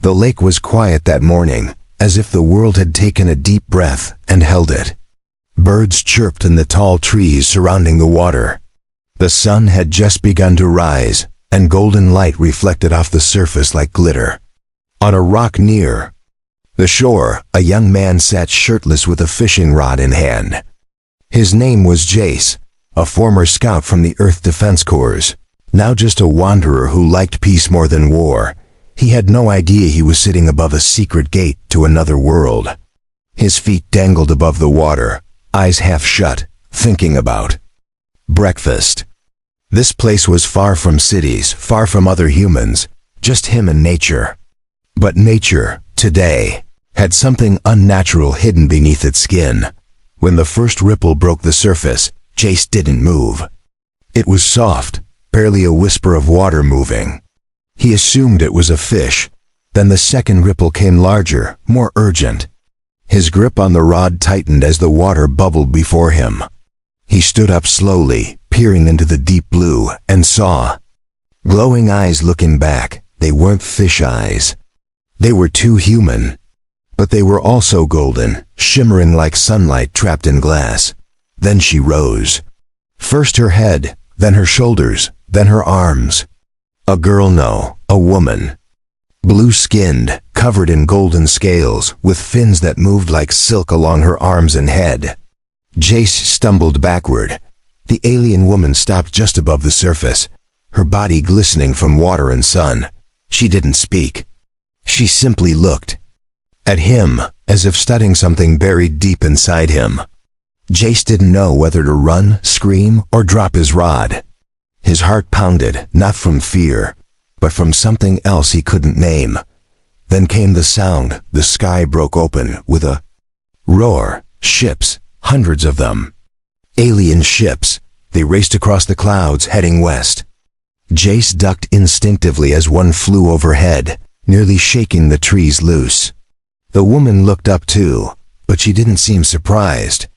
The lake was quiet that morning, as if the world had taken a deep breath and held it. Birds chirped in the tall trees surrounding the water. The sun had just begun to rise, and golden light reflected off the surface like glitter. On a rock near the shore, a young man sat shirtless with a fishing rod in hand. His name was Jace, a former scout from the Earth Defense Corps, now just a wanderer who liked peace more than war. He had no idea he was sitting above a secret gate to another world. His feet dangled above the water, eyes half shut, thinking about breakfast. This place was far from cities, far from other humans, just him and nature. But nature, today, had something unnatural hidden beneath its skin. When the first ripple broke the surface, Jace didn't move. It was soft, barely a whisper of water moving. He assumed it was a fish. Then the second ripple came larger, more urgent. His grip on the rod tightened as the water bubbled before him. He stood up slowly, peering into the deep blue, and saw glowing eyes looking back. They weren't fish eyes. They were too human. But they were also golden, shimmering like sunlight trapped in glass. Then she rose. First her head, then her shoulders, then her arms. A girl, no, a woman. Blue-skinned, covered in golden scales, with fins that moved like silk along her arms and head. Jace stumbled backward. The alien woman stopped just above the surface, her body glistening from water and sun. She didn't speak. She simply looked at him, as if studying something buried deep inside him. Jace didn't know whether to run, scream, or drop his rod. His heart pounded, not from fear, but from something else he couldn't name. Then came the sound. The sky broke open with a roar. Ships, hundreds of them. Alien ships. They raced across the clouds, heading west. Jace ducked instinctively as one flew overhead, nearly shaking the trees loose. The woman looked up too, but she didn't seem surprised.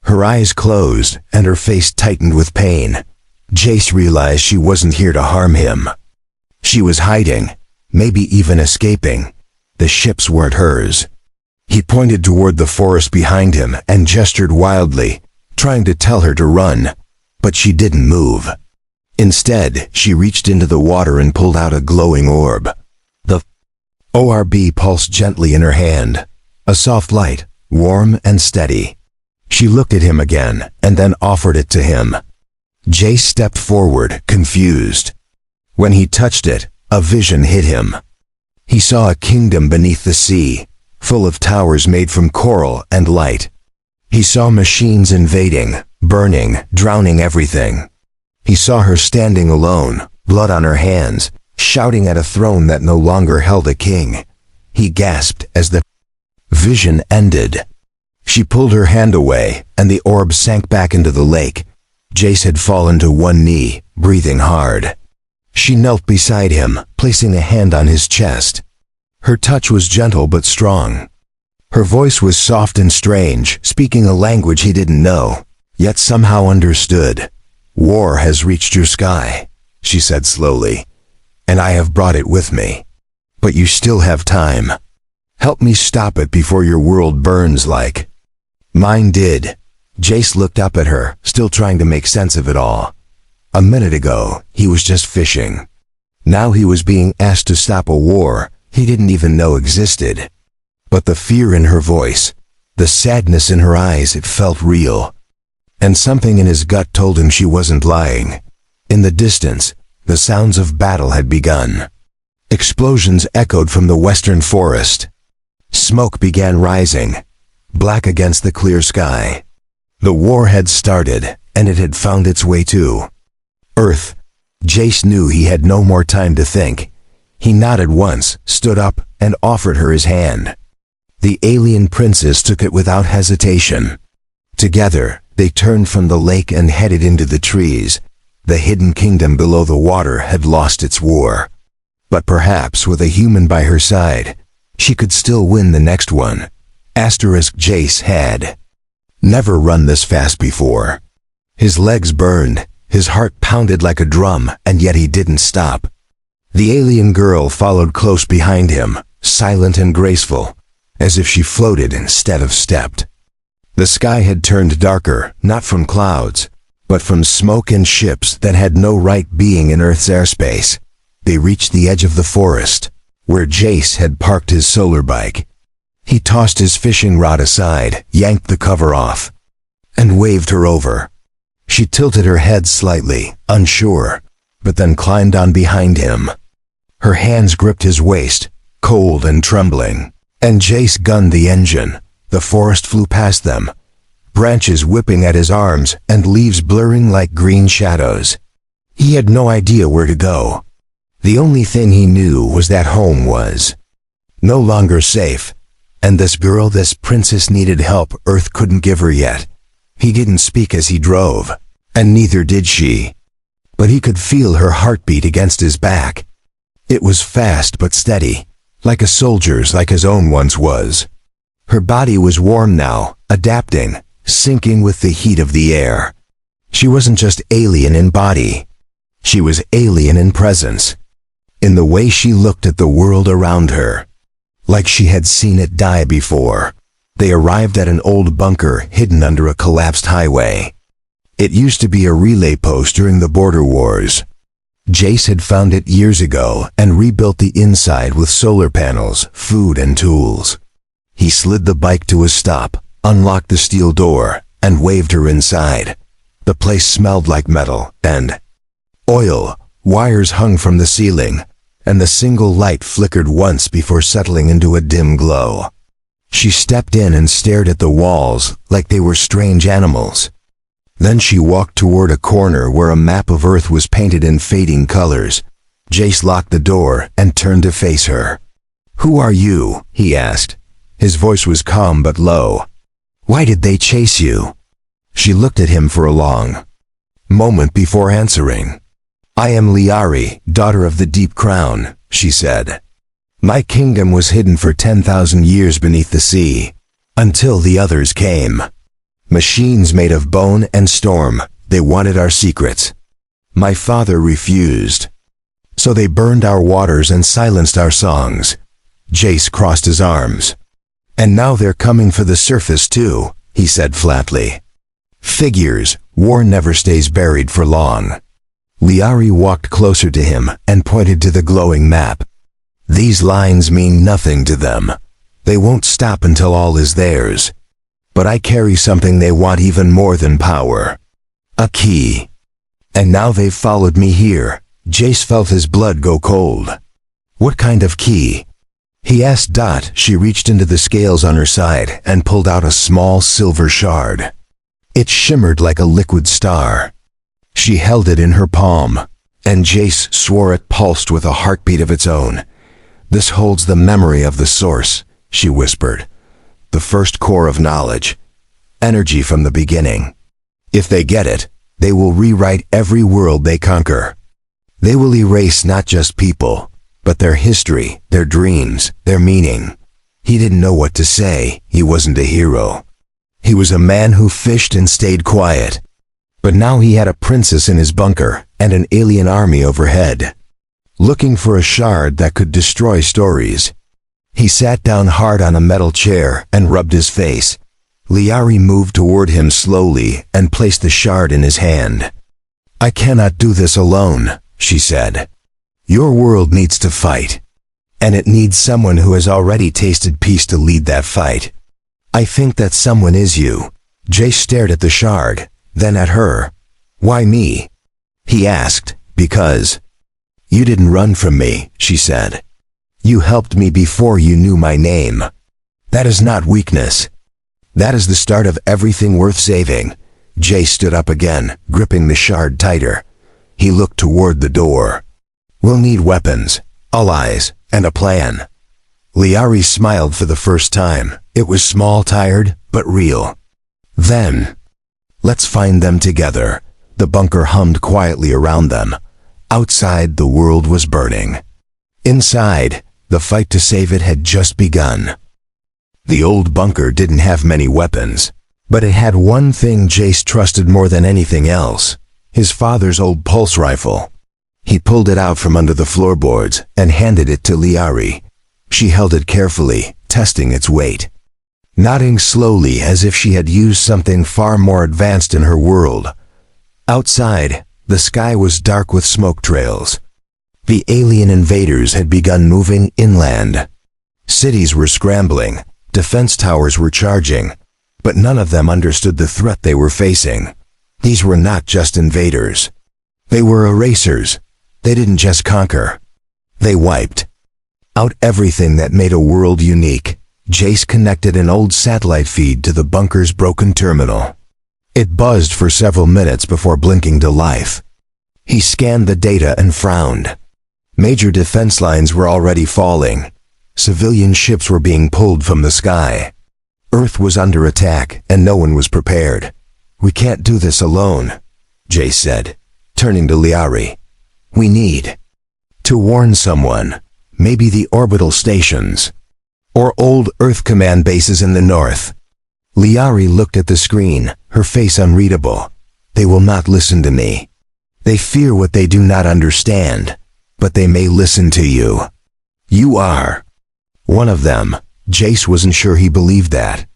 Her eyes closed, and her face tightened with pain. Jace realized she wasn't here to harm him. She was hiding, maybe even escaping. The ships weren't hers. He pointed toward the forest behind him and gestured wildly, trying to tell her to run, but she didn't move. Instead, she reached into the water and pulled out a glowing orb. The orb pulsed gently in her hand, a soft light, warm and steady. She looked at him again, and then offered it to him. Jace stepped forward, confused. When he touched it, a vision hit him. He saw a kingdom beneath the sea, full of towers made from coral and light. He saw machines invading, burning, drowning everything. He saw her standing alone, blood on her hands, shouting at a throne that no longer held a king. He gasped as the vision ended. She pulled her hand away, and the orb sank back into the lake. Jace had fallen to one knee, breathing hard. She knelt beside him, placing a hand on his chest. Her touch was gentle but strong. Her voice was soft and strange, speaking a language he didn't know, yet somehow understood. "War has reached your sky," she said slowly, "and I have brought it with me. But you still have time. Help me stop it before your world burns like mine did." Jace looked up at her, still trying to make sense of it all. A minute ago, he was just fishing. Now he was being asked to stop a war he didn't even know existed. But the fear in her voice, the sadness in her eyes, it felt real. And something in his gut told him she wasn't lying. In the distance, the sounds of battle had begun. Explosions echoed from the western forest. Smoke began rising, black against the clear sky. The war had started, and it had found its way to Earth. Jace knew he had no more time to think. He nodded once, stood up, and offered her his hand. The alien princess took it without hesitation. Together, they turned from the lake and headed into the trees. The hidden kingdom below the water had lost its war. But perhaps with a human by her side, she could still win the next one. Jace had never run this fast before. His legs burned, his heart pounded like a drum, and yet he didn't stop. The alien girl followed close behind him, silent and graceful, as if she floated instead of stepped. The sky had turned darker, not from clouds, but from smoke and ships that had no right being in Earth's airspace. They reached the edge of the forest, where Jace had parked his solar bike. He tossed his fishing rod aside, yanked the cover off, and waved her over. She tilted her head slightly, unsure, but then climbed on behind him. Her hands gripped his waist, cold and trembling, and Jace gunned the engine. The forest flew past them, branches whipping at his arms and leaves blurring like green shadows. He had no idea where to go. The only thing he knew was that home was no longer safe, and this girl, this princess, needed help Earth couldn't give her yet. He didn't speak as he drove, and neither did she. But he could feel her heartbeat against his back. It was fast but steady, like a soldier's, like his own once was. Her body was warm now, adapting, sinking with the heat of the air. She wasn't just alien in body. She was alien in presence, in the way she looked at the world around her, like she had seen it die before. They arrived at an old bunker hidden under a collapsed highway. It used to be a relay post during the border wars. Jace had found it years ago and rebuilt the inside with solar panels, food, and tools. He slid the bike to a stop, unlocked the steel door, and waved her inside. The place smelled like metal and oil. Wires hung from the ceiling, and the single light flickered once before settling into a dim glow. She stepped in and stared at the walls like they were strange animals. Then she walked toward a corner where a map of Earth was painted in fading colors. Jace locked the door and turned to face her. "Who are you?" he asked. His voice was calm but low. "Why did they chase you?" She looked at him for a long moment before answering. "I am Liari, daughter of the Deep Crown," she said. "My kingdom was hidden for 10,000 years beneath the sea, until the others came. Machines made of bone and storm. They wanted our secrets. My father refused. So they burned our waters and silenced our songs." Jace crossed his arms. "And now they're coming for the surface too," he said flatly. "Figures, war never stays buried for long." Liari walked closer to him and pointed to the glowing map. "These lines mean nothing to them. They won't stop until all is theirs. But I carry something they want even more than power. A key. And now they've followed me here." Jace felt his blood go cold. "What kind of key?" he asked. She reached into the scales on her side and pulled out a small silver shard. It shimmered like a liquid star. She held it in her palm, and Jace swore it pulsed with a heartbeat of its own. "This holds the memory of the source," she whispered. "The first core of knowledge. Energy from the beginning. If they get it, they will rewrite every world they conquer. They will erase not just people, but their history, their dreams, their meaning." He didn't know what to say. He wasn't a hero. He was a man who fished and stayed quiet. But now he had a princess in his bunker and an alien army overhead, looking for a shard that could destroy stories. He sat down hard on a metal chair and rubbed his face. Liari moved toward him slowly and placed the shard in his hand. "I cannot do this alone," she said. "Your world needs to fight, and it needs someone who has already tasted peace to lead that fight. I think that someone is you." Jay stared at the shard, then at her. "Why me?" he asked. "Because you didn't run from me," she said. "You helped me before you knew my name. That is not weakness. That is the start of everything worth saving." Jay stood up again, gripping the shard tighter. He looked toward the door. "We'll need weapons, allies, and a plan." Liari smiled for the first time. It was small, tired, but real. "Then, let's find them together." The bunker hummed quietly around them. Outside, the world was burning. Inside, the fight to save it had just begun. The old bunker didn't have many weapons, but it had one thing Jace trusted more than anything else: his father's old pulse rifle. He pulled it out from under the floorboards and handed it to Liari. She held it carefully, testing its weight, nodding slowly as if she had used something far more advanced in her world. Outside, the sky was dark with smoke trails. The alien invaders had begun moving inland. Cities were scrambling, defense towers were charging, but none of them understood the threat they were facing. These were not just invaders. They were erasers. They didn't just conquer. They wiped out everything that made a world unique. Jace connected an old satellite feed to the bunker's broken terminal. It buzzed for several minutes before blinking to life. He scanned the data and frowned. Major defense lines were already falling. Civilian ships were being pulled from the sky. Earth was under attack, and no one was prepared. "We can't do this alone," Jace said, turning to Liari. "We need to warn someone, maybe the orbital stations, or old Earth command bases in the north." Liari looked at the screen, her face unreadable. "They will not listen to me. They fear what they do not understand, but they may listen to you. You are one of them." Jace wasn't sure he believed that.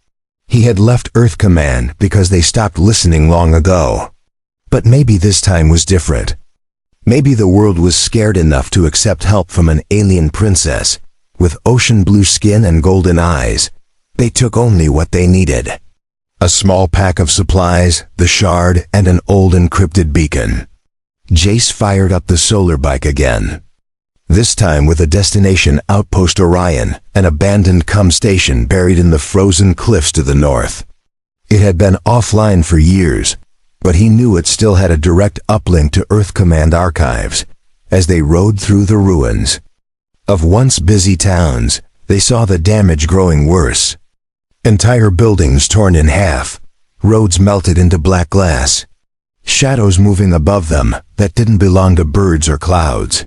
He had left Earth Command because they stopped listening long ago. But maybe this time was different. Maybe the world was scared enough to accept help from an alien princess with ocean blue skin and golden eyes. They took only what they needed: a small pack of supplies, the shard, and an old encrypted beacon. Jace fired up the solar bike again. This time with a destination: Outpost Orion, an abandoned station buried in the frozen cliffs to the north. It had been offline for years, but he knew it still had a direct uplink to Earth Command archives. As they rode through the ruins of once busy towns, they saw the damage growing worse. Entire buildings torn in half, roads melted into black glass, shadows moving above them that didn't belong to birds or clouds.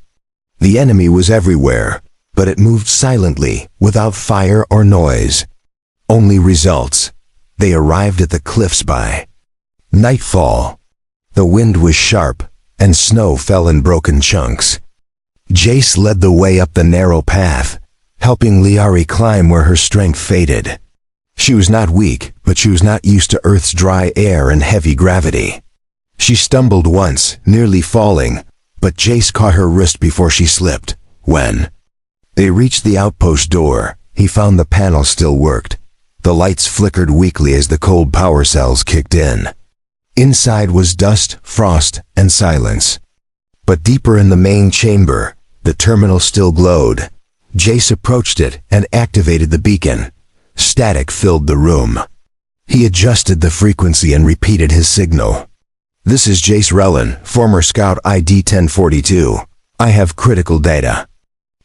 The enemy was everywhere, but it moved silently, without fire or noise. Only results. They arrived at the cliffs by nightfall. The wind was sharp, and snow fell in broken chunks. Jace led the way up the narrow path, helping Liari climb where her strength faded. She was not weak, but she was not used to Earth's dry air and heavy gravity. She stumbled once, nearly falling, but Jace caught her wrist before she slipped. When they reached the outpost door, he found the panel still worked. The lights flickered weakly as the cold power cells kicked in. Inside was dust, frost, and silence. But deeper in the main chamber, the terminal still glowed. Jace approached it and activated the beacon. Static filled the room. He adjusted the frequency and repeated his signal. "This is Jace Rellan, former Scout ID 1042. I have critical data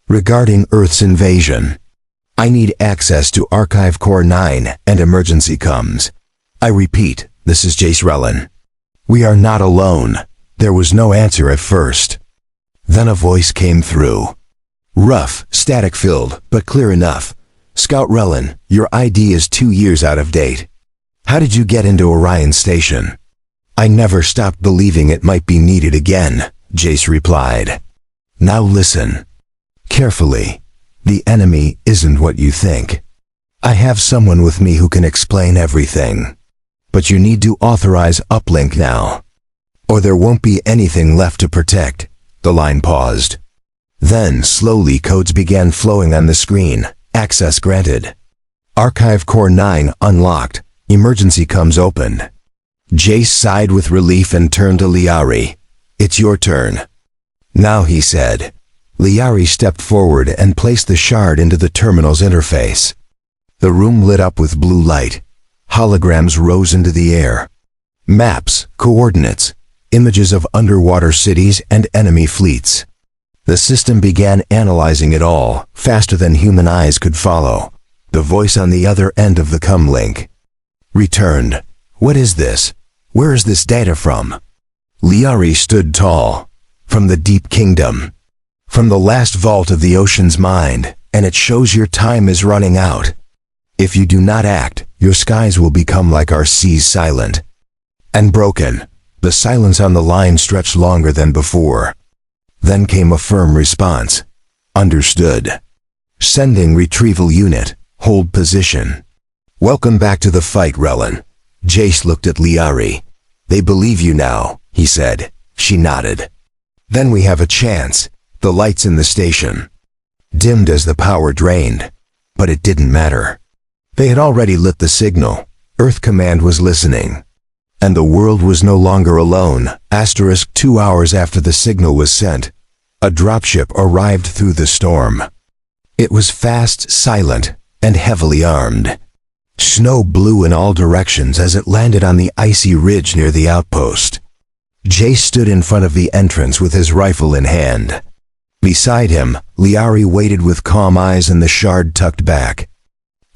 regarding Earth's invasion. I need access to Archive Core 9 and emergency comms. I repeat, this is Jace Rellan. We are not alone." There was no answer at first. Then a voice came through. Rough, static-filled, but clear enough. "Scout Rellan, your ID is 2 years out of date. How did you get into Orion Station?" "I never stopped believing it might be needed again," Jace replied. "Now listen carefully. The enemy isn't what you think. I have someone with me who can explain everything. But you need to authorize uplink now, or there won't be anything left to protect." The line paused. Then, slowly, codes began flowing on the screen. Access granted. Archive Core 9 unlocked. Emergency comms opened. Jace sighed with relief and turned to Liari. "It's your turn now," he said. Liari stepped forward and placed the shard into the terminal's interface. The room lit up with blue light. Holograms rose into the air. Maps, coordinates, images of underwater cities and enemy fleets. The system began analyzing it all, faster than human eyes could follow. The voice on the other end of the comlink returned. "What is this? Where is this data from?" Liari stood tall. "From the Deep Kingdom. From the last vault of the ocean's mind, and it shows your time is running out. If you do not act, your skies will become like our seas, silent and broken." The silence on the line stretched longer than before. Then came a firm response. "Understood." Sending retrieval unit. Hold position. Welcome back to the fight, Relin. Jace looked at Liari. They believe you now, he said. She nodded. Then we have a chance. The lights in the station dimmed as the power drained. But it didn't matter. They had already lit the signal. Earth Command was listening. And the world was no longer alone. 2 hours after the signal was sent, a dropship arrived through the storm. It was fast, silent, and heavily armed. Snow blew in all directions as it landed on the icy ridge near the outpost. Jace stood in front of the entrance with his rifle in hand. Beside him, Liari waited with calm eyes and the shard tucked back.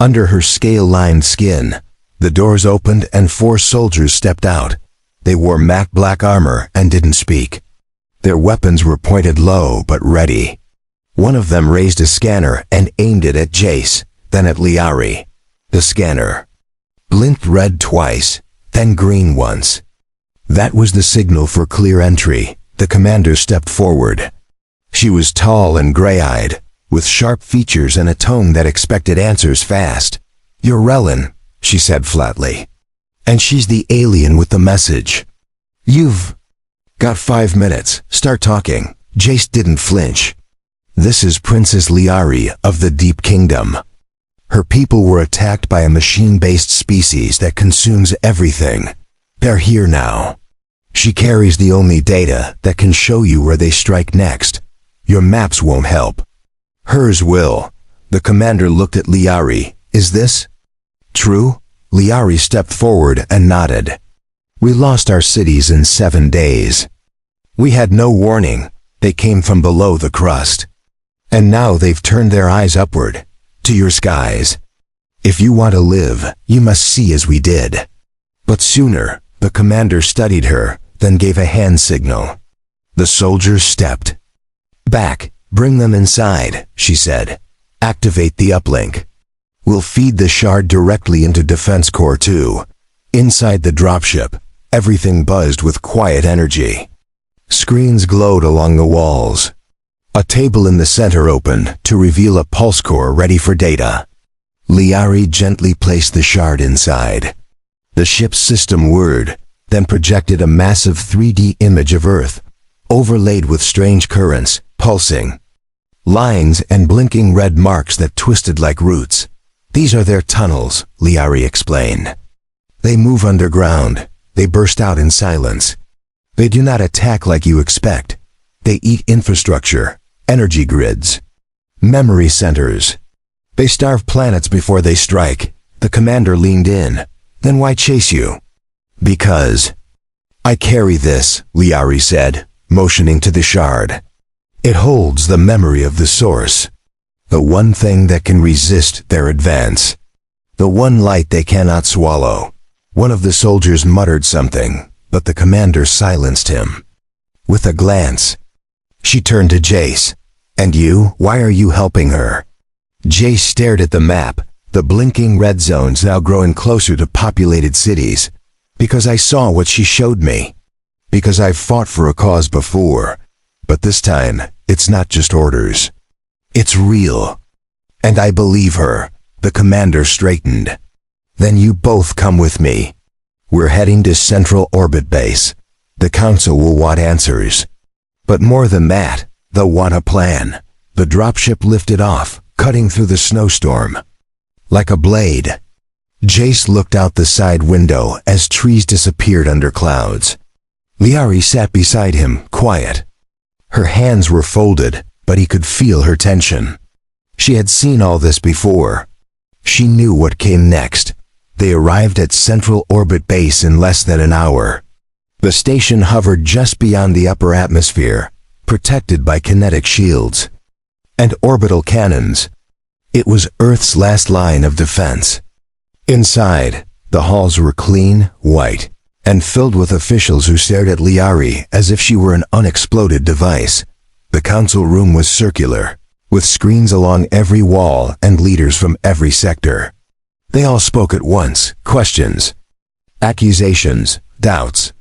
Under her scale-lined skin, the doors opened and 4 soldiers stepped out. They wore matte black armor and didn't speak. Their weapons were pointed low but ready. One of them raised a scanner and aimed it at Jace, then at Liari. The scanner blinked red twice, then green once. That was the signal for clear entry. The commander stepped forward. She was tall and gray-eyed, with sharp features and a tone that expected answers fast. "You're Relin," she said flatly. "And she's the alien with the message. You've got 5 minutes. Start talking." Jace didn't flinch. "This is Princess Liari of the Deep Kingdom. Her people were attacked by a machine-based species that consumes everything. They're here now. She carries the only data that can show you where they strike next. Your maps won't help. Hers will." The commander looked at Liari. "Is this true?" Liari stepped forward and nodded. "We lost our cities in 7 days. We had no warning. They came from below the crust. And now they've turned their eyes upward, to your skies. If you want to live, you must see as we did." But sooner, the commander studied her, then gave a hand signal. The soldiers stepped back. "Bring them inside," she said. "Activate the uplink. We'll feed the shard directly into Defense Core 2. Inside the dropship, everything buzzed with quiet energy. Screens glowed along the walls. A table in the center opened to reveal a pulse core ready for data. Liari gently placed the shard inside. The ship's system whirred, then projected a massive 3D image of Earth, overlaid with strange currents, pulsing lines and blinking red marks that twisted like roots. "These are their tunnels," Liari explained. "They move underground. They burst out in silence. They do not attack like you expect. They eat infrastructure, energy grids, memory centers. They starve planets before they strike." The commander leaned in. "Then why chase you?" "Because I carry this," Liari said, motioning to the shard. "It holds the memory of the source. The one thing that can resist their advance. The one light they cannot swallow." One of the soldiers muttered something, but the commander silenced him. With a glance, she turned to Jace. "And you, why are you helping her?" Jace stared at the map, the blinking red zones now growing closer to populated cities. "Because I saw what she showed me. Because I've fought for a cause before. But this time, it's not just orders. It's real. And I believe her." The commander straightened. "Then you both come with me. We're heading to Central Orbit Base. The Council will want answers. But more than that, they'll want a plan." The dropship lifted off, cutting through the snowstorm like a blade. Jace looked out the side window as trees disappeared under clouds. Liari sat beside him, quiet. Her hands were folded, but he could feel her tension. She had seen all this before. She knew what came next. They arrived at Central Orbit Base in less than an hour. The station hovered just beyond the upper atmosphere, protected by kinetic shields and orbital cannons. It was Earth's last line of defense. Inside, the halls were clean, white, and filled with officials who stared at Liari as if she were an unexploded device. The council room was circular, with screens along every wall and leaders from every sector. They all spoke at once, questions, accusations, doubts.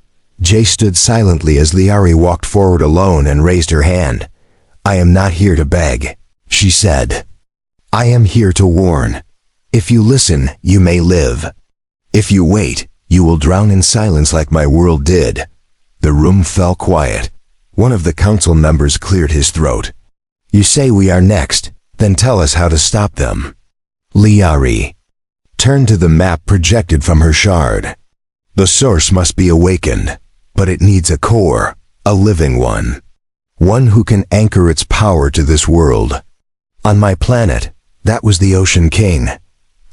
Jace stood silently as Liari walked forward alone and raised her hand. "I am not here to beg," she said. I am here to warn. If you listen, you may live. If you wait, you will drown in silence like my world did." The room fell quiet. One of the council members cleared his throat. "You say we are next, then tell us how to stop them." Liari turned to the map projected from her shard. "The source must be awakened, but it needs a core, a living one. One who can anchor its power to this world. On my planet, that was the Ocean King.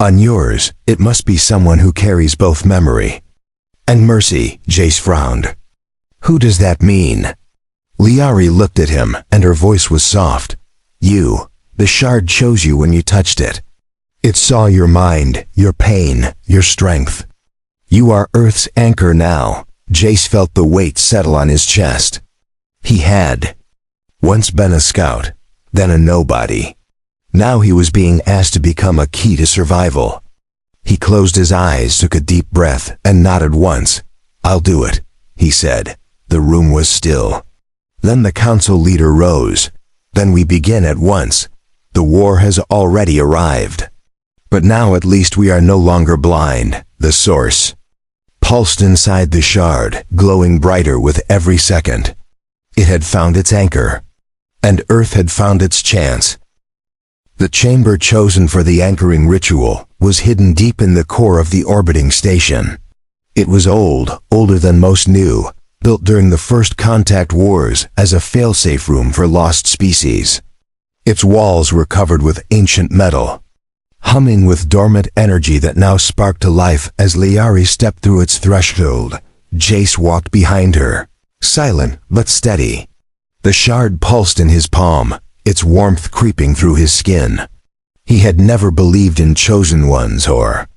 On yours, it must be someone who carries both memory and mercy." Jace frowned. "Who does that mean?" Liari looked at him, and her voice was soft. "You. The shard chose you when you touched it. It saw your mind, your pain, your strength. You are Earth's anchor now." Jace felt the weight settle on his chest. He had once been a scout, then a nobody. Now he was being asked to become a key to survival. He closed his eyes, took a deep breath, and nodded once. "I'll do it," he said. The room was still. Then the council leader rose. "Then we begin at once. The war has already arrived. But now at least we are no longer blind." The source pulsed inside the shard, glowing brighter with every second. It had found its anchor, and Earth had found its chance. The chamber chosen for the anchoring ritual was hidden deep in the core of the orbiting station. It was old, older than most knew, built during the first contact wars as a failsafe room for lost species. Its walls were covered with ancient metal, humming with dormant energy that now sparked to life as Liari stepped through its threshold. Jace walked behind her, silent but steady. The shard pulsed in his palm, its warmth creeping through his skin. He had never believed in chosen ones or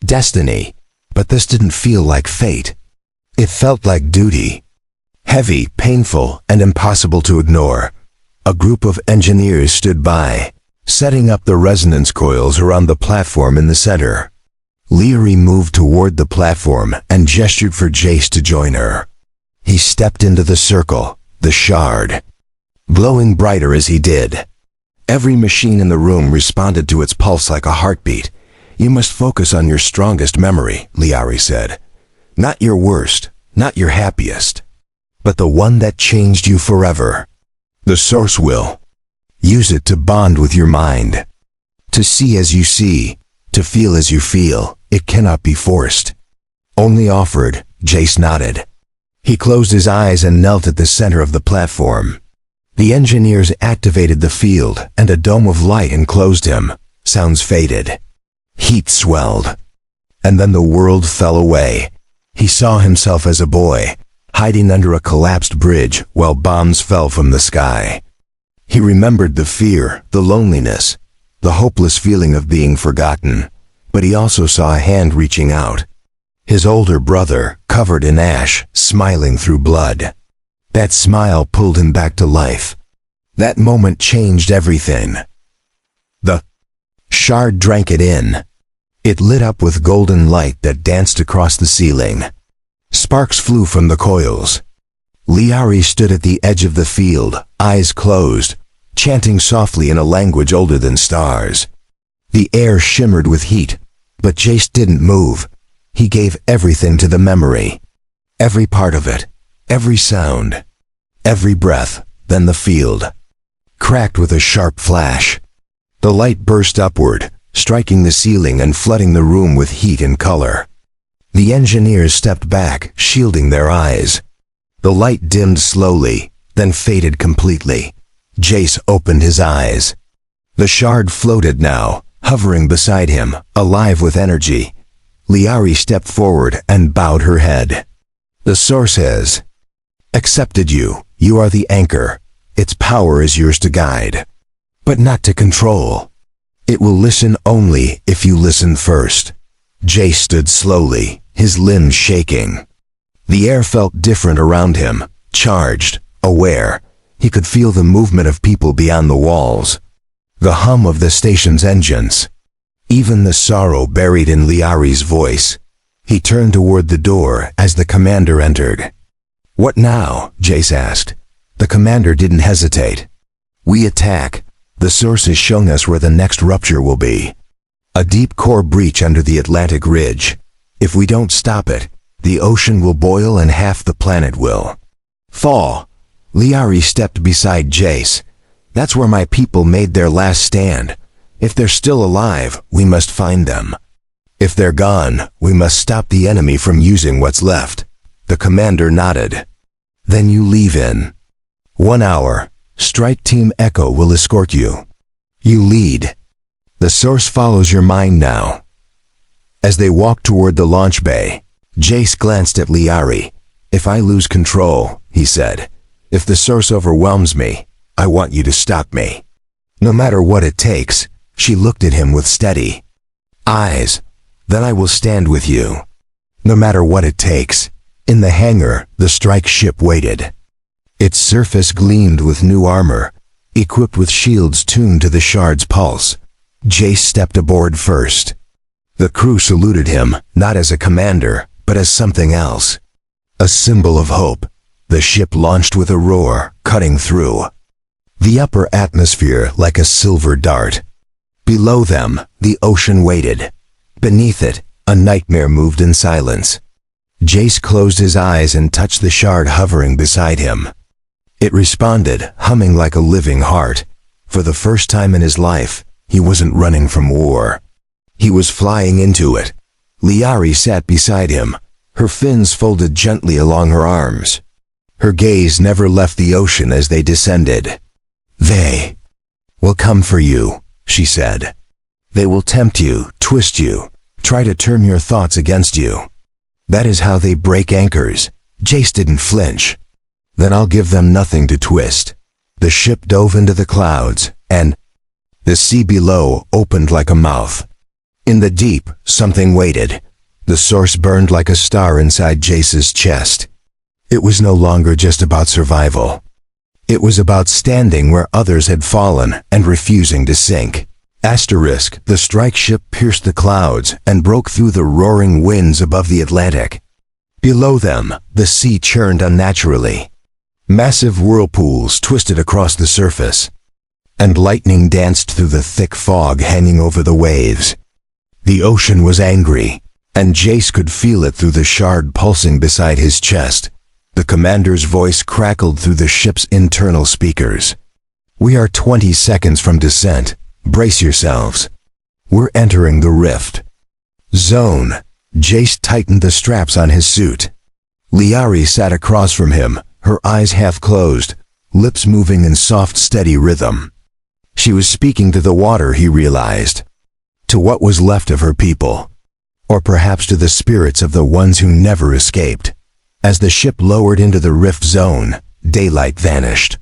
destiny, but this didn't feel like fate. It felt like duty. Heavy, painful, and impossible to ignore. A group of engineers stood by, setting up the resonance coils around the platform in the center. Liari moved toward the platform and gestured for Jace to join her. He stepped into the circle, the shard glowing brighter as he did. Every machine in the room responded to its pulse like a heartbeat. "You must focus on your strongest memory," Liari said. "Not your worst, not your happiest, but the one that changed you forever. The source will. Use it to bond with your mind, to see as you see, to feel as you feel. It cannot be forced, only offered." Jace nodded. He closed his eyes and knelt at the center of the platform. The engineers activated the field, and a dome of light enclosed him. Sounds faded. Heat swelled. And then the world fell away. He saw himself as a boy, hiding under a collapsed bridge while bombs fell from the sky. He remembered the fear, the loneliness, the hopeless feeling of being forgotten. But he also saw a hand reaching out. His older brother, covered in ash, smiling through blood. That smile pulled him back to life. That moment changed everything. The shard drank it in. It lit up with golden light that danced across the ceiling. Sparks flew from the coils. Liari stood at the edge of the field, eyes closed, chanting softly in a language older than stars. The air shimmered with heat, but Jace didn't move. He gave everything to the memory. Every part of it, every sound, every breath. Then the field cracked with a sharp flash. The light burst upward, striking the ceiling and flooding the room with heat and color. The engineers stepped back, shielding their eyes. The light dimmed slowly, then faded completely. Jace opened his eyes. The shard floated now, hovering beside him, alive with energy. Liari stepped forward and bowed her head. "The source has accepted you. You are the anchor. Its power is yours to guide, but not to control. It will listen only if you listen first." Jace stood slowly, his limbs shaking. The air felt different around him, charged, aware. He could feel the movement of people beyond the walls, the hum of the station's engines, even the sorrow buried in Liari's voice. He turned toward the door as the commander entered. "What now?" Jace asked. The commander didn't hesitate. "We attack. The source is showing us where the next rupture will be. A deep core breach under the Atlantic ridge. If we don't stop it, the ocean will boil and half the planet will fall. Liari stepped beside Jace. That's where my people made their last stand. If they're still alive, we must find them. If they're gone, we must stop the enemy from using what's left. The commander nodded. Then you leave in 1 hour. Strike Team Echo will escort you. You lead. The source follows your mind now. As they walked toward the launch bay, Jace glanced at Liari. If I lose control, he said, if the source overwhelms me, I want you to stop me. No matter what it takes. She looked at him with steady eyes. Then I will stand with you. No matter what it takes. In the hangar, the strike ship waited. Its surface gleamed with new armor, equipped with shields tuned to the shard's pulse. Jace stepped aboard first. The crew saluted him, not as a commander, but as something else. A symbol of hope. The ship launched with a roar, cutting through the upper atmosphere like a silver dart. Below them, the ocean waited. Beneath it, a nightmare moved in silence. Jace closed his eyes and touched the shard hovering beside him. It responded, humming like a living heart. For the first time in his life, he wasn't running from war. He was flying into it. Liari sat beside him, her fins folded gently along her arms. Her gaze never left the ocean as they descended. They will come for you, she said. They will tempt you, twist you, try to turn your thoughts against you. That is how they break anchors. Jace didn't flinch. Then I'll give them nothing to twist. The ship dove into the clouds, and the sea below opened like a mouth. In the deep, something waited. The source burned like a star inside Jace's chest. It was no longer just about survival. It was about standing where others had fallen and refusing to sink. Asterisk, the strike ship pierced the clouds and broke through the roaring winds above the Atlantic. Below them, the sea churned unnaturally. Massive whirlpools twisted across the surface, and lightning danced through the thick fog hanging over the waves. The ocean was angry, and Jace could feel it through the shard pulsing beside his chest. The commander's voice crackled through the ship's internal speakers. We are 20 seconds from descent. Brace yourselves. We're entering the rift zone. Jace tightened the straps on his suit. Liari sat across from him, her eyes half closed, lips moving in soft, steady rhythm. She was speaking to the water, he realized. To what was left of her people. Or perhaps to the spirits of the ones who never escaped. As the ship lowered into the rift zone, daylight vanished.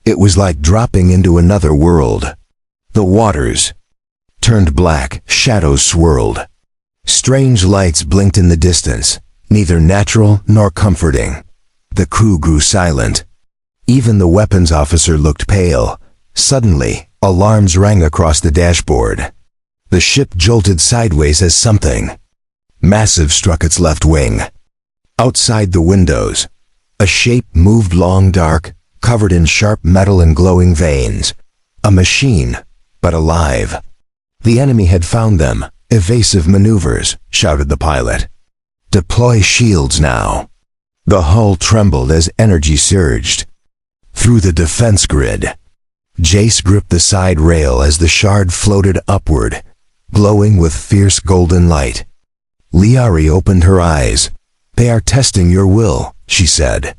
It was like dropping into another world. The waters turned black, shadows swirled. Strange lights blinked in the distance, neither natural nor comforting. The crew grew silent. Even the weapons officer looked pale. Suddenly, alarms rang across the dashboard. The ship jolted sideways as something massive struck its left wing. Outside the windows, a shape moved, long, dark, covered in sharp metal and glowing veins. A machine, but alive. The enemy had found them. Evasive maneuvers, shouted the pilot. Deploy shields now. The hull trembled as energy surged through the defense grid. Jace gripped the side rail as the shard floated upward, glowing with fierce golden light. Liari opened her eyes. They are testing your will, she said.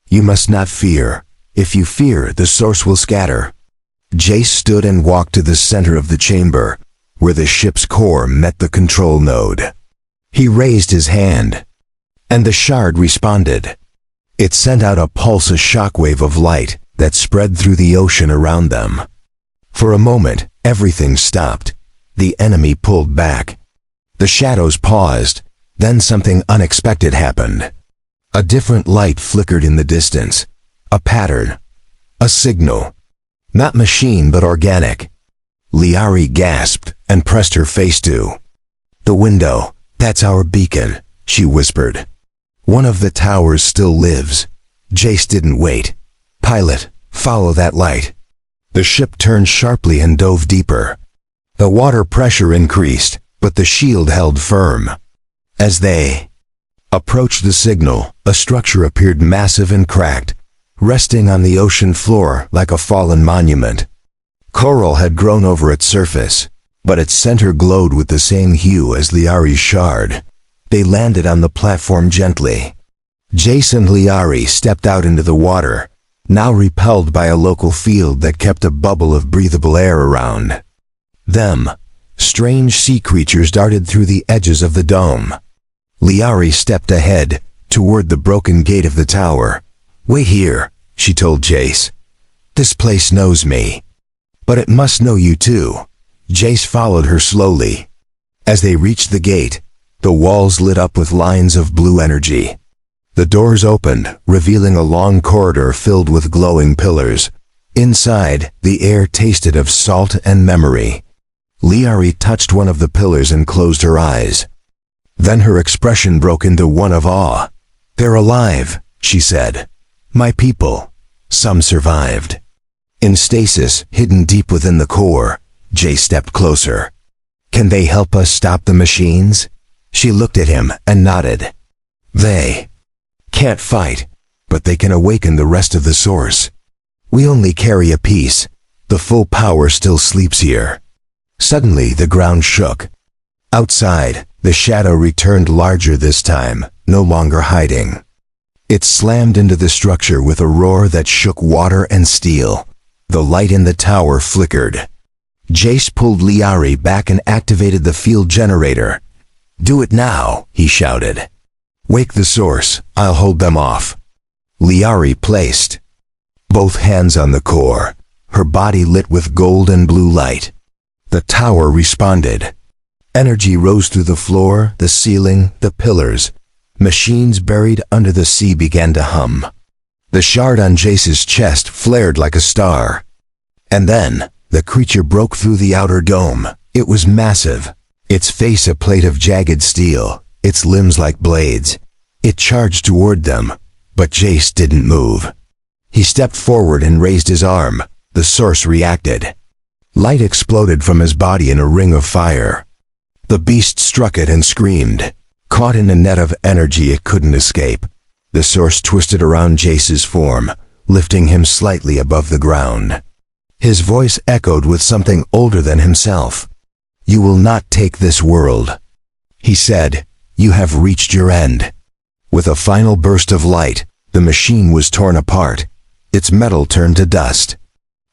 You must not fear. If you fear, the source will scatter. Jace stood and walked to the center of the chamber, where the ship's core met the control node. He raised his hand, and the shard responded. It sent out a pulse, a shockwave of light that spread through the ocean around them. For a moment, everything stopped. The enemy pulled back. The shadows paused. Then something unexpected happened. A different light flickered in the distance. A pattern. A signal. Not machine, but organic. Liari gasped and pressed her face to the window. That's our beacon, she whispered. One of the towers still lives. Jace didn't wait. Pilot, follow that light. The ship turned sharply and dove deeper. The water pressure increased, but the shield held firm. As they approached the signal, a structure appeared massive and cracked, resting on the ocean floor like a fallen monument. Coral had grown over its surface, but its center glowed with the same hue as Liari's shard. They landed on the platform gently. Jace and Liari stepped out into the water, now repelled by a local field that kept a bubble of breathable air around them. Strange sea creatures darted through the edges of the dome. Liari stepped ahead, toward the broken gate of the tower. "Wait here," she told Jace. "This place knows me. But it must know you too." Jace followed her slowly. As they reached the gate, the walls lit up with lines of blue energy. The doors opened, revealing a long corridor filled with glowing pillars. Inside, the air tasted of salt and memory. Liari touched one of the pillars and closed her eyes. Then her expression broke into one of awe. "They're alive," she said. "My people. Some survived." In stasis, hidden deep within the core, Jay stepped closer. "Can they help us stop the machines?" She looked at him and nodded. "They can't fight, but they can awaken the rest of the source. We only carry a piece. The full power still sleeps here." Suddenly, the ground shook. Outside, the shadow returned larger this time, no longer hiding. It slammed into the structure with a roar that shook water and steel. The light in the tower flickered. Jace pulled Liari back and activated the field generator. "Do it now," he shouted. "Wake the source, I'll hold them off." Liari placed both hands on the core, her body lit with gold and blue light. The tower responded. Energy rose through the floor, the ceiling, the pillars. Machines buried under the sea began to hum. The shard on Jace's chest flared like a star. And then, the creature broke through the outer dome. It was massive, its face a plate of jagged steel, its limbs like blades. It charged toward them, but Jace didn't move. He stepped forward and raised his arm. The source reacted. Light exploded from his body in a ring of fire. The beast struck it and screamed. Caught in a net of energy it couldn't escape. The source twisted around Jace's form, lifting him slightly above the ground. His voice echoed with something older than himself. "You will not take this world," he said. "You have reached your end." With a final burst of light, the machine was torn apart. Its metal turned to dust.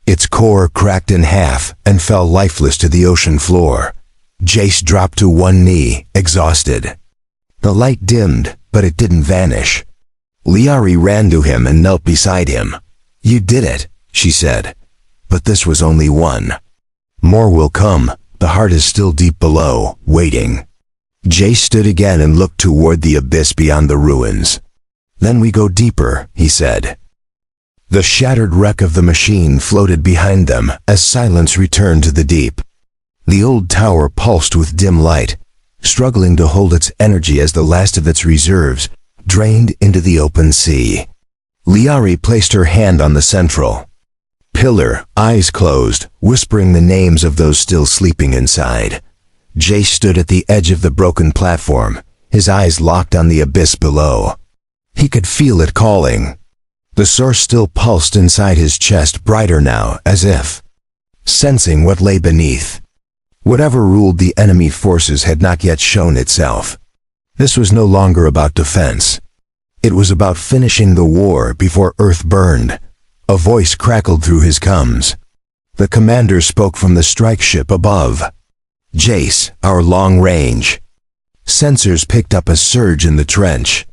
Its core cracked in half and fell lifeless to the ocean floor. Jace dropped to one knee, exhausted. The light dimmed, but it didn't vanish. Liari ran to him and knelt beside him. "You did it," she said. "But this was only one. More will come. The heart is still deep below, waiting." Jace stood again and looked toward the abyss beyond the ruins. "Then we go deeper," he said. The shattered wreck of the machine floated behind them as silence returned to the deep. The old tower pulsed with dim light, struggling to hold its energy as the last of its reserves drained into the open sea. Liari placed her hand on the central pillar, eyes closed, whispering the names of those still sleeping inside. Jace stood at the edge of the broken platform, his eyes locked on the abyss below. He could feel it calling. The source still pulsed inside his chest, brighter now, as if sensing what lay beneath. Whatever ruled the enemy forces had not yet shown itself. This was no longer about defense. It was about finishing the war before Earth burned. A voice crackled through his gums. The commander spoke from the strike ship above. "Jace, our long range." Sensors picked up a surge in the trench.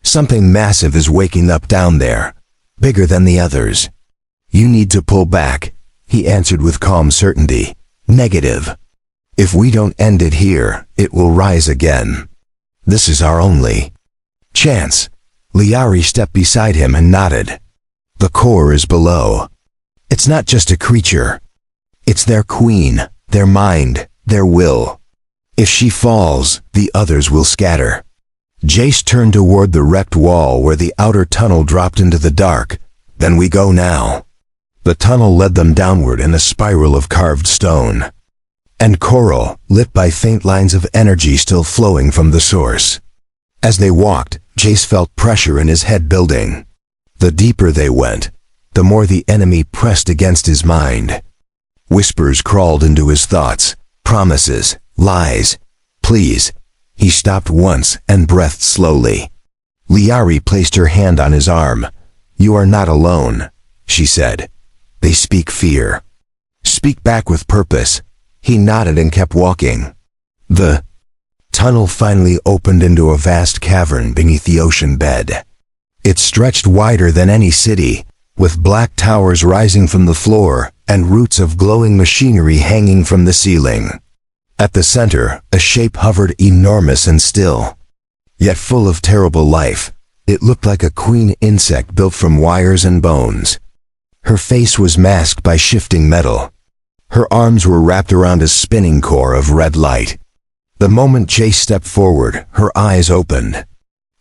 "Something massive is waking up down there, bigger than the others. You need to pull back," he answered with calm certainty. "Negative. If we don't end it here, it will rise again. This is our only chance." Liari stepped beside him and nodded. "The core is below. It's not just a creature. It's their queen, their mind, their will. If she falls, the others will scatter." Jace turned toward the wrecked wall where the outer tunnel dropped into the dark. "Then we go now." The tunnel led them downward in a spiral of carved stone and coral, lit by faint lines of energy still flowing from the source. As they walked, Jace felt pressure in his head building. The deeper they went, the more the enemy pressed against his mind. Whispers crawled into his thoughts, promises, lies. Please. He stopped once and breathed slowly. Liari placed her hand on his arm. You are not alone, she said. They speak fear. Speak back with purpose. He nodded and kept walking. The tunnel finally opened into a vast cavern beneath the ocean bed. It stretched wider than any city, with black towers rising from the floor and roots of glowing machinery hanging from the ceiling. At the center, a shape hovered enormous and still, yet full of terrible life. It looked like a queen insect built from wires and bones. Her face was masked by shifting metal. Her arms were wrapped around a spinning core of red light. The moment Jace stepped forward, her eyes opened.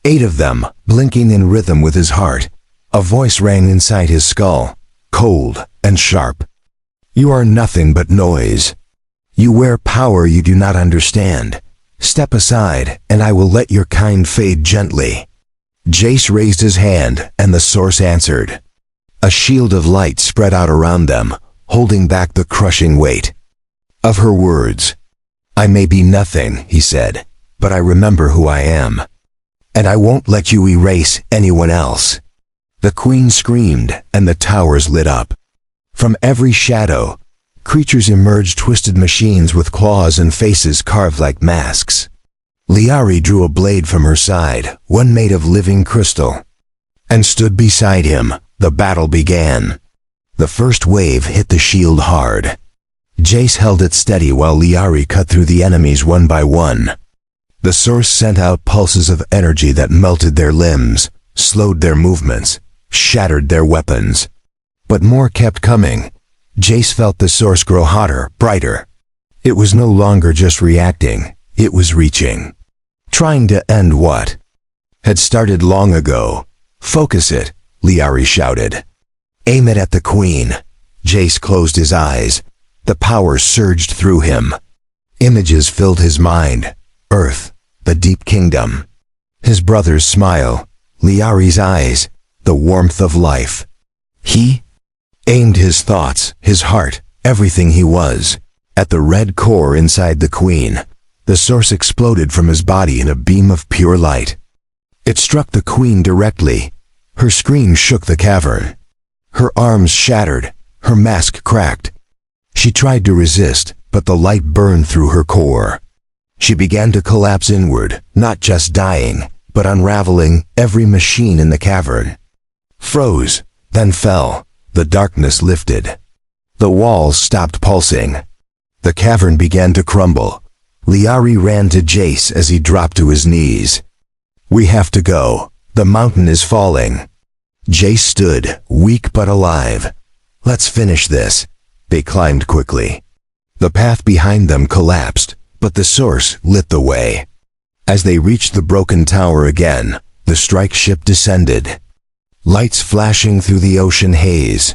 8 of them, blinking in rhythm with his heart. A voice rang inside his skull, cold and sharp. You are nothing but noise. You wear power you do not understand. Step aside, and I will let your kind fade gently. Jace raised his hand, and the source answered. A shield of light spread out around them, holding back the crushing weight of her words. I may be nothing, he said, but I remember who I am. And I won't let you erase anyone else. The queen screamed, and the towers lit up. From every shadow, creatures emerged, twisted machines with claws and faces carved like masks. Liari drew a blade from her side, one made of living crystal, and stood beside him. The battle began. The first wave hit the shield hard. Jace held it steady while Liari cut through the enemies one by one. The source sent out pulses of energy that melted their limbs, slowed their movements, shattered their weapons. But more kept coming. Jace felt the source grow hotter, brighter. It was no longer just reacting, it was reaching. Trying to end what had started long ago. Focus it, Liari shouted. Aim it at the queen. Jace closed his eyes. The power surged through him. Images filled his mind. Earth, the deep kingdom. His brother's smile, Liari's eyes, the warmth of life. He aimed his thoughts, his heart, everything he was, at the red core inside the queen. The source exploded from his body in a beam of pure light. It struck the queen directly. Her scream shook the cavern. Her arms shattered, her mask cracked. She tried to resist, but the light burned through her core. She began to collapse inward, not just dying, but unraveling. Every machine in the cavern froze, then fell. The darkness lifted. The walls stopped pulsing. The cavern began to crumble. Liari ran to Jace as he dropped to his knees. We have to go. The mountain is falling. Jace stood, weak but alive. Let's finish this. They climbed quickly. The path behind them collapsed, but the source lit the way. As they reached the broken tower again, the strike ship descended. Lights flashing through the ocean haze.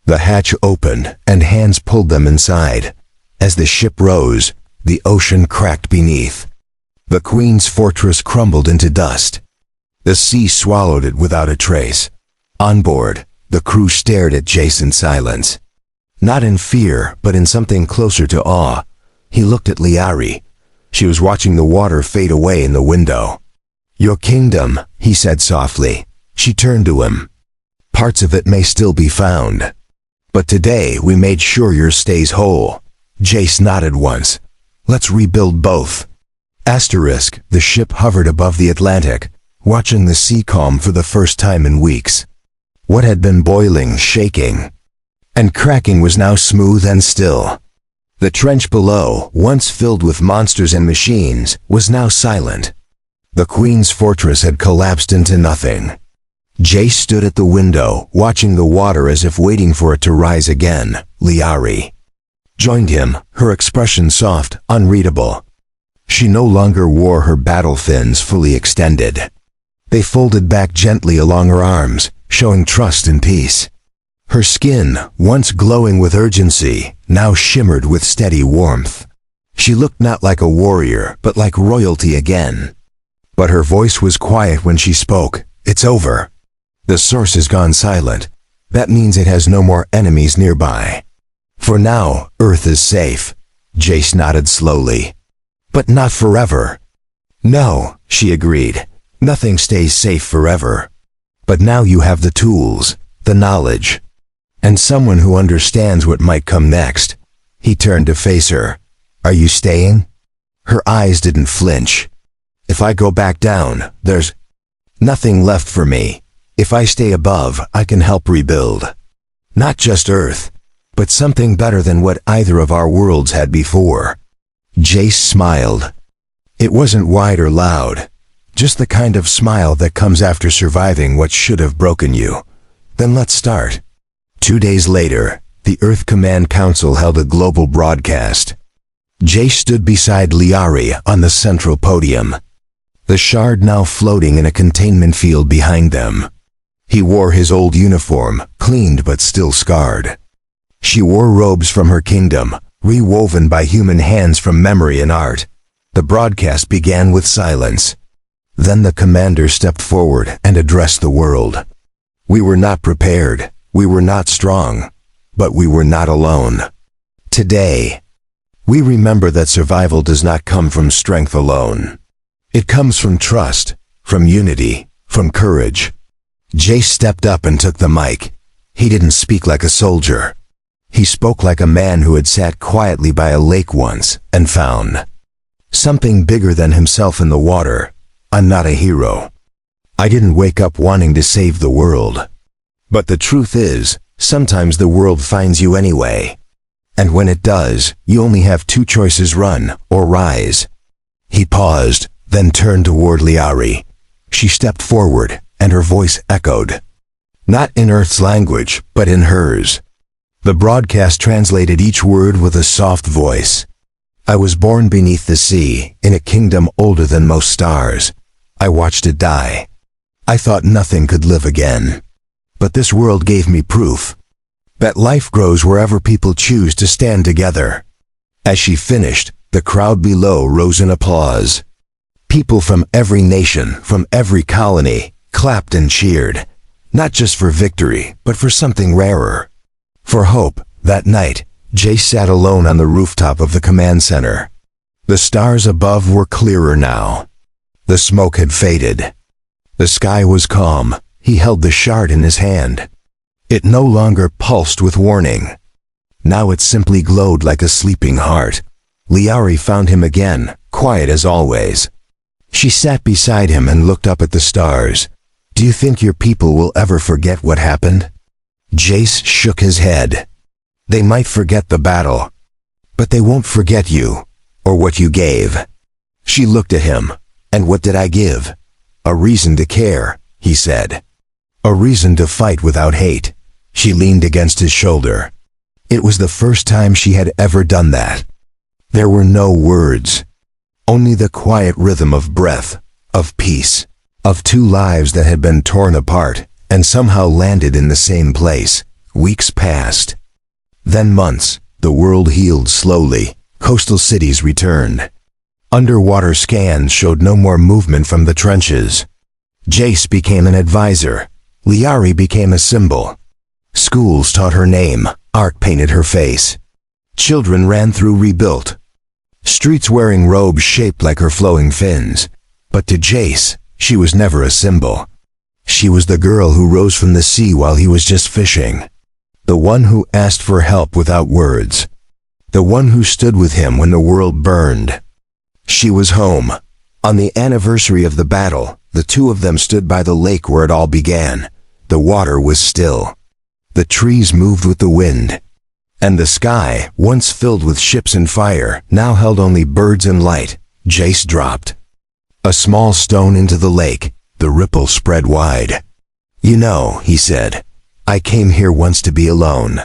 The hatch opened, and hands pulled them inside. As the ship rose, the ocean cracked beneath. The queen's fortress crumbled into dust. The sea swallowed it without a trace. On board, the crew stared at Jace in silence. Not in fear, but in something closer to awe. He looked at Liari. She was watching the water fade away in the window. Your kingdom, he said softly. She turned to him. Parts of it may still be found. But today we made sure yours stays whole. Jace nodded once. Let's rebuild both. Asterisk, the ship hovered above the Atlantic, watching the sea calm for the first time in weeks. What had been boiling, shaking, and cracking was now smooth and still. The trench below, once filled with monsters and machines, was now silent. The queen's fortress had collapsed into nothing. Jace stood at the window, watching the water as if waiting for it to rise again. Liari joined him, her expression soft, unreadable. She no longer wore her battle fins fully extended. They folded back gently along her arms, showing trust and peace. Her skin, once glowing with urgency, now shimmered with steady warmth. She looked not like a warrior, but like royalty again. But her voice was quiet when she spoke. "It's over. The source has gone silent. That means it has no more enemies nearby. For now, Earth is safe." Jace nodded slowly. "But not forever." "No," she agreed. "Nothing stays safe forever. But now you have the tools, the knowledge, and someone who understands what might come next." He turned to face her. "Are you staying?" Her eyes didn't flinch. "If I go back down, there's nothing left for me. If I stay above, I can help rebuild. Not just Earth, but something better than what either of our worlds had before." Jace smiled. It wasn't wide or loud, just the kind of smile that comes after surviving what should have broken you. "Then let's start." 2 days later, the Earth Command Council held a global broadcast. Jace stood beside Liari on the central podium, the shard now floating in a containment field behind them. He wore his old uniform, cleaned but still scarred. She wore robes from her kingdom, rewoven by human hands from memory and art. The broadcast began with silence. Then the commander stepped forward and addressed the world. "We were not prepared. We were not strong. But we were not alone. Today, we remember that survival does not come from strength alone. It comes from trust, from unity, from courage." Jace stepped up and took the mic. He didn't speak like a soldier. He spoke like a man who had sat quietly by a lake once and found something bigger than himself in the water. "I'm not a hero. I didn't wake up wanting to save the world. But the truth is, sometimes the world finds you anyway. And when it does, you only have 2 choices: run or rise." He paused, then turned toward Liari. She stepped forward, and her voice echoed. Not in Earth's language, but in hers. The broadcast translated each word with a soft voice. "I was born beneath the sea, in a kingdom older than most stars. I watched it die. I thought nothing could live again. But this world gave me proof that life grows wherever people choose to stand together." As she finished, the crowd below rose in applause. People from every nation, from every colony, clapped and cheered, not just for victory, but for something rarer. For hope. That night, Jace sat alone on the rooftop of the command center. The stars above were clearer now. The smoke had faded. The sky was calm. He held the shard in his hand. It no longer pulsed with warning. Now it simply glowed like a sleeping heart. Liari found him again, quiet as always. She sat beside him and looked up at the stars. "Do you think your people will ever forget what happened?" Jace shook his head. "They might forget the battle, but they won't forget you, or what you gave." She looked at him. "And what did I give?" "A reason to care," he said. "A reason to fight without hate." She leaned against his shoulder. It was the first time she had ever done that. There were no words, only the quiet rhythm of breath, of peace, of 2 lives that had been torn apart and somehow landed in the same place. Weeks passed. Then months. The world healed slowly. Coastal cities returned. Underwater scans showed no more movement from the trenches. Jace became an advisor. Liari became a symbol. Schools taught her name. Art painted her face. Children ran through rebuilt streets wearing robes shaped like her flowing fins. But to Jace, she was never a symbol. She was the girl who rose from the sea while he was just fishing. The one who asked for help without words. The one who stood with him when the world burned. She was home. On the anniversary of the battle, the 2 of them stood by the lake where it all began. The water was still. The trees moved with the wind. And the sky, once filled with ships and fire, now held only birds and light. Jace dropped a small stone into the lake. The ripple spread wide. "You know," he said, "I came here once to be alone."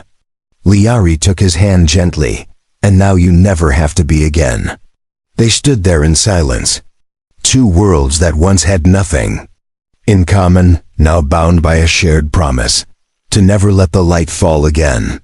Liari took his hand gently. "And now you never have to be again." They stood there in silence. 2 worlds that once had nothing in common, now bound by a shared promise. to never let the light fall again.